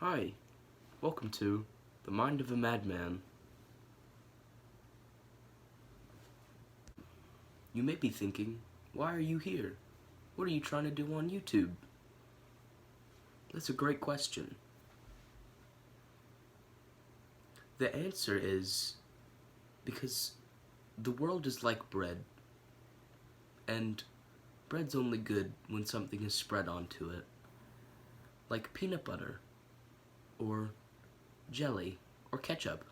Hi, welcome to The Mind of a Madman. You may be thinking, why are you here? What are you trying to do on YouTube? That's a great question. The answer is because the world is like bread, and bread's only good when something is spread onto it, like peanut butter, or jelly, or ketchup.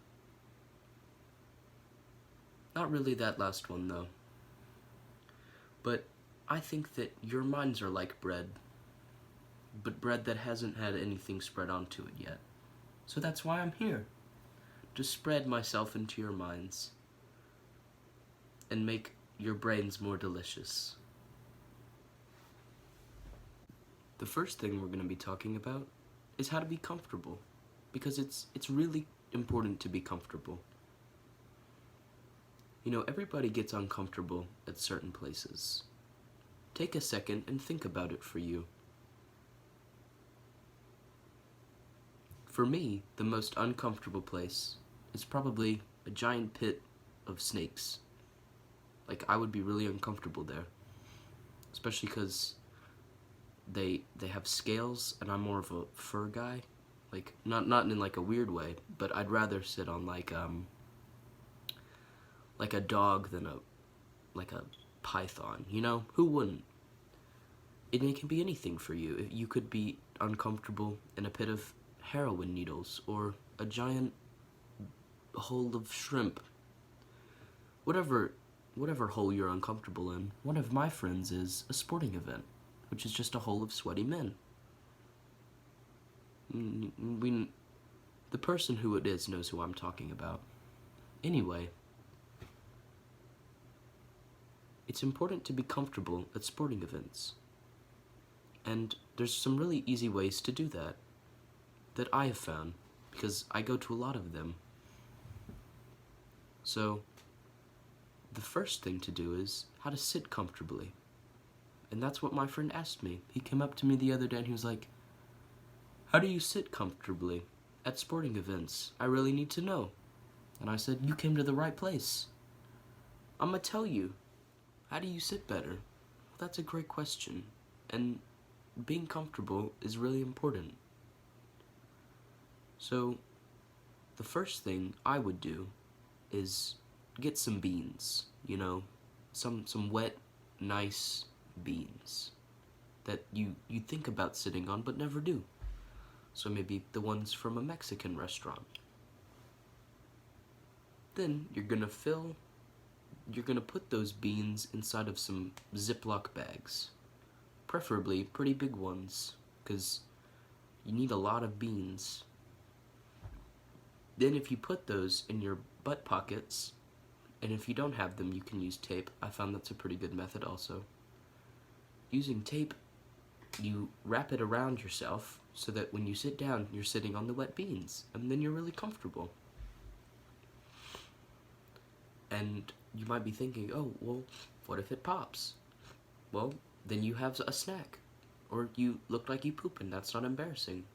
Not really that last one, though. But I think that your minds are like bread, but bread that hasn't had anything spread onto it yet. So that's why I'm here, to spread myself into your minds and make your brains more delicious. The first thing we're going to be talking about is how to be comfortable, because it's really important to be comfortable. You know, everybody gets uncomfortable at certain places. Take a second and think about it for you. For me, the most uncomfortable place is probably a giant pit of snakes. Like, I would be really uncomfortable there. Especially because they have scales, and I'm more of a fur guy. Like, not in like a weird way, but I'd rather sit on like a dog than a python, you know? Who wouldn't? And it can be anything for you. You could be uncomfortable in a pit of heroin needles, or a giant hole of shrimp. Whatever hole you're uncomfortable in. One of my friends is a sporting event, which is just a hole of sweaty men. The person who it is knows who I'm talking about. Anyway, it's important to be comfortable at sporting events. And there's some really easy ways to do that I have found, because I go to a lot of them. So, the first thing to do is how to sit comfortably. And that's what my friend asked me. He came up to me the other day and he was like, how do you sit comfortably at sporting events? I really need to know. And I said, you came to the right place. I'm gonna tell you. How do you sit better? Well, that's a great question. And being comfortable is really important. So, the first thing I would do is get some beans, you know, some wet, nice beans that you think about sitting on but never do. So maybe the ones from a Mexican restaurant. Then you're gonna put those beans inside of some Ziploc bags. Preferably pretty big ones, because you need a lot of beans. Then if you put those in your butt pockets, and if you don't have them, you can use tape. I found that's a pretty good method also. Using tape, you wrap it around yourself so that when you sit down, you're sitting on the wet beans, and then you're really comfortable. And you might be thinking, oh, well, what if it pops? Well, then you have a snack. Or you look like you poop, and that's not embarrassing.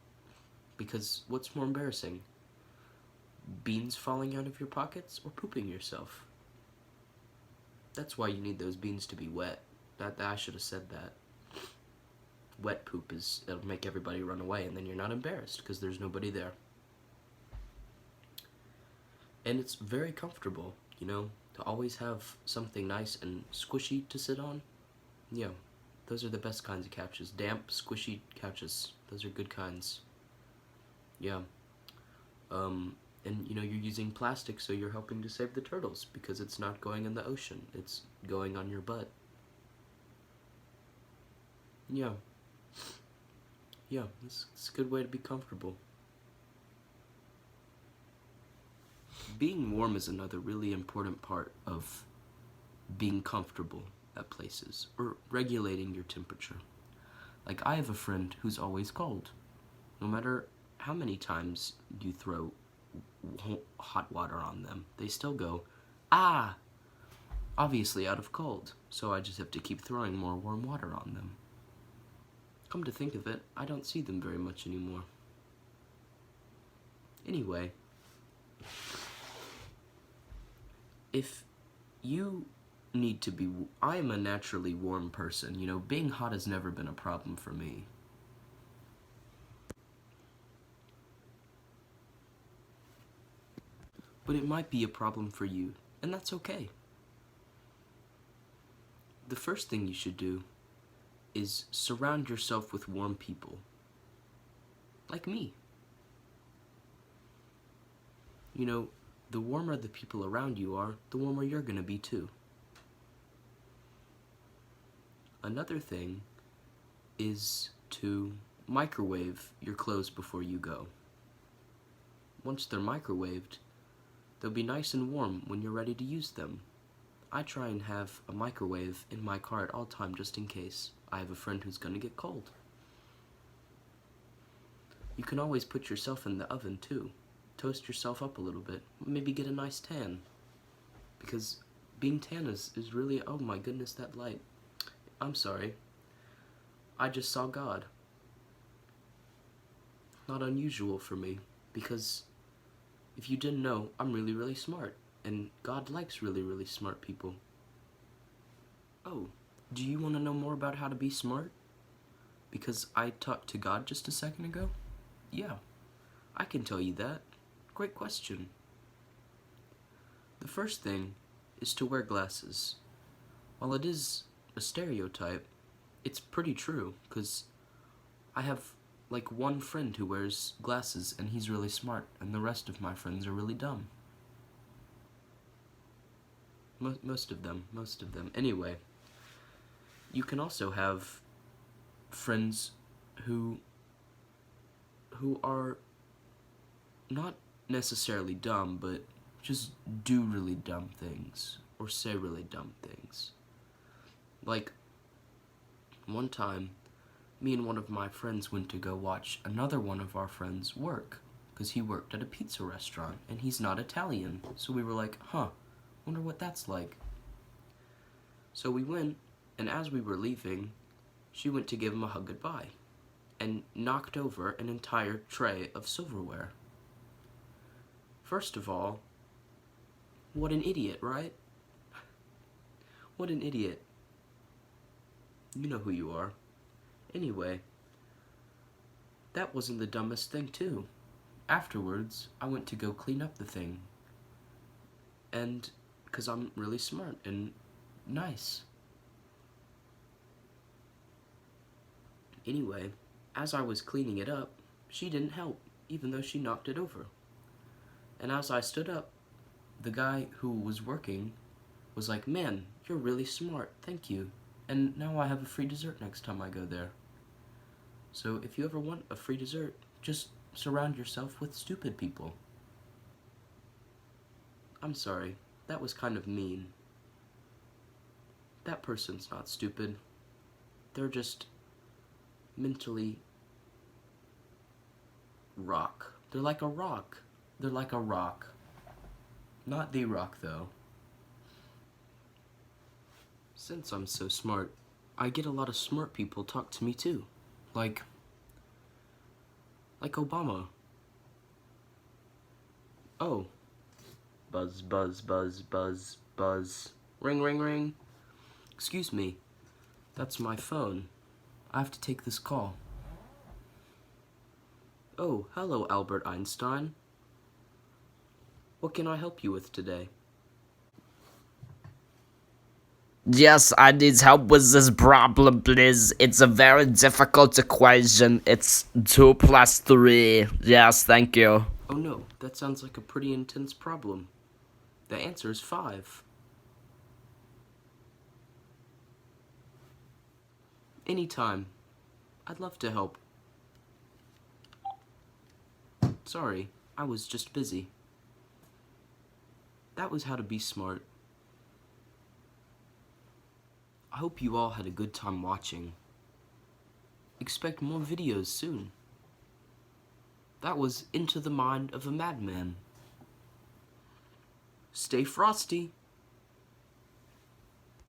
Because what's more embarrassing? Beans falling out of your pockets, or pooping yourself? That's why you need those beans to be wet. I should have said that. Wet poop it'll make everybody run away, and then you're not embarrassed because there's nobody there. And it's very comfortable, you know, to always have something nice and squishy to sit on. Yeah, those are the best kinds of couches. Damp, squishy couches. Those are good kinds. Yeah. And you know, you're using plastic, so you're helping to save the turtles, because it's not going in the ocean. It's going on your butt. Yeah. Yeah, it's a good way to be comfortable. Being warm is another really important part of being comfortable at places, or regulating your temperature. Like, I have a friend who's always cold. No matter how many times you throw hot water on them, they still go, ah! Obviously out of cold, so I just have to keep throwing more warm water on them. Come to think of it, I don't see them very much anymore. Anyway, if you need to be... I am a naturally warm person. You know, being hot has never been a problem for me. But it might be a problem for you, and that's okay. The first thing you should do is surround yourself with warm people. Like me. You know, the warmer the people around you are, the warmer you're gonna be too. Another thing is to microwave your clothes before you go. Once they're microwaved, they'll be nice and warm when you're ready to use them. I try and have a microwave in my car at all times just in case I have a friend who's gonna get cold. You can always put yourself in the oven too. Toast yourself up a little bit. Maybe get a nice tan. Because being tan is really, oh my goodness, that light. I'm sorry. I just saw God. Not unusual for me, because if you didn't know, I'm really, really smart, and God likes really, really smart people. Oh, do you want to know more about how to be smart? Because I talked to God just a second ago? Yeah, I can tell you that. Great question. The first thing is to wear glasses. While it is a stereotype, it's pretty true, because I have like one friend who wears glasses and he's really smart, and the rest of my friends are really dumb. Most of them. Anyway, you can also have friends who are not necessarily dumb, but just do really dumb things, or say really dumb things. Like, one time, me and one of my friends went to go watch another one of our friends work, because he worked at a pizza restaurant, and he's not Italian. So we were like, wonder what that's like. So we went, and as we were leaving, she went to give him a hug goodbye, and knocked over an entire tray of silverware. First of all, what an idiot, right? What an idiot. You know who you are. Anyway, that wasn't the dumbest thing too. Afterwards, I went to go clean up the thing. And, because I'm really smart and nice. Anyway, as I was cleaning it up, she didn't help, even though she knocked it over. And as I stood up, the guy who was working was like, "Man, you're really smart, thank you. And now I have a free dessert next time I go there." So if you ever want a free dessert, just surround yourself with stupid people. I'm sorry, that was kind of mean. That person's not stupid. They're just mentally rock. They're like a rock. They're like a rock. Not the Rock, though. Since I'm so smart, I get a lot of smart people talk to me too. Like Obama. Oh. Buzz, buzz, buzz, buzz, buzz. Ring, ring, ring. Excuse me. That's my phone. I have to take this call. Oh, hello, Albert Einstein. What can I help you with today? Yes, I need help with this problem, please. It's a very difficult equation. It's 2 plus 3. Yes, thank you. Oh no, that sounds like a pretty intense problem. The answer is 5. Anytime. I'd love to help. Sorry, I was just busy. That was how to be smart. I hope you all had a good time watching. Expect more videos soon. That was Into the Mind of a Madman. Stay frosty.